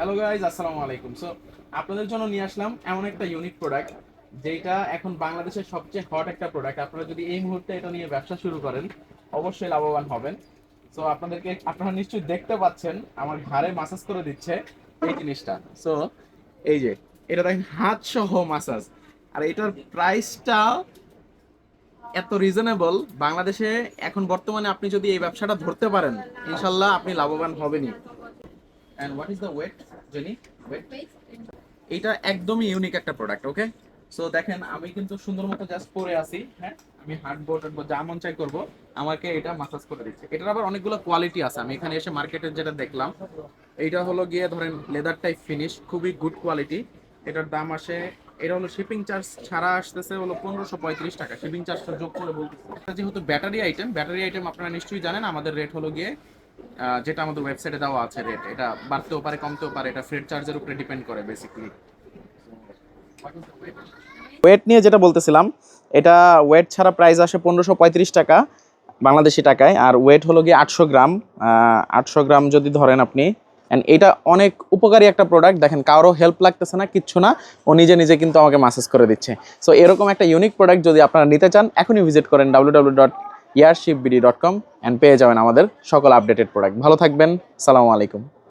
Hello guys, আসসালামু আলাইকুম। So আপনাদের জন্য নিয়ে আসলাম এমন একটা ইউনিক প্রোডাক্ট যেটা এখন বাংলাদেশের সবচেয়ে হট একটা প্রোডাক্ট। আপনারা যদি এই মুহূর্তে এটা নিয়ে ব্যবসা শুরু করেন অবশ্যই লাভবান হবেন। সো আপনারা নিশ্চয়ই দেখতে পাচ্ছেন আমার ঘাড়ে মাসাজ করে দিচ্ছে এই জিনিসটা। সো এই যে এটা দেখেন হাত সহ মাসাজ, আর এটার প্রাইসটা এত রিজনেবল। বাংলাদেশে এখন বর্তমানে আপনি যদি এই ব্যবসাটা ধরতে পারেন ইনশাল্লাহ আপনি লাভবান হবেনই। And what is the weight, Jenny? Weight? এটা একদমই ইউনিক একটা প্রোডাক্ট। ওকে, সো দেখেন আমি কিন্তু সুন্দর মতো জাস্ট পরে আছি। হ্যাঁ, আমি হাঁটবো টাটবো যা মন চাই করবো, আমাকে এটা মাসাজ করে দিচ্ছে। এটার আবার অনেকগুলো কোয়ালিটি আছে। আমি এখানে এসে মার্কেটে যেটা দেখলাম, এইটা হলো গিয়ে ধরেন লেদার টাইপ ফিনিশ, খুবই গুড কোয়ালিটি। এটার দাম আসে, এটা হলো শিপিং চার্জ ছাড়া আসতেছে হলো 1535 টাকা, শিপিং চার্জটা যোগ করে বলতেছে। এটা যেহেতু ব্যাটারি আইটেম আপনারা নিশ্চয়ই জানেন, আমাদের রেট হলো গিয়ে যেটা আমাদের ওয়েবসাইটে দেওয়া আছে রেট, এটা বাড়তেও পারে কমতেও পারে, এটা ফ্রেড চার্জের উপরে ডিপেন্ড করে বেসিক্যালি। ওয়েট নিয়ে যেটা বলতেছিলাম, এটা ওয়েট ছাড়া প্রাইস আসে 1535 টাকা বাংলাদেশি টাকায়। আর ওয়েট হলো গিয়ে 800 গ্রাম। 800 গ্রাম যদি ধরেন আপনি, অ্যান্ড এটা অনেক উপকারী একটা প্রোডাক্ট। দেখেন কারো হেল্প লাগতেছে না, কিচ্ছু না, ও নিজে নিজে কিন্তু আমাকে মাসাজ করে দিচ্ছে। সো এরকম একটা ইউনিক প্রোডাক্ট যদি আপনারা নিতে চান এখনই ভিজিট করেন www.earshipbd.com অ্যান্ড পেয়ে যাবেন আমাদের সকল আপডেটেড প্রোডাক্ট। ভালো থাকবেন, সালামু আলাইকুম।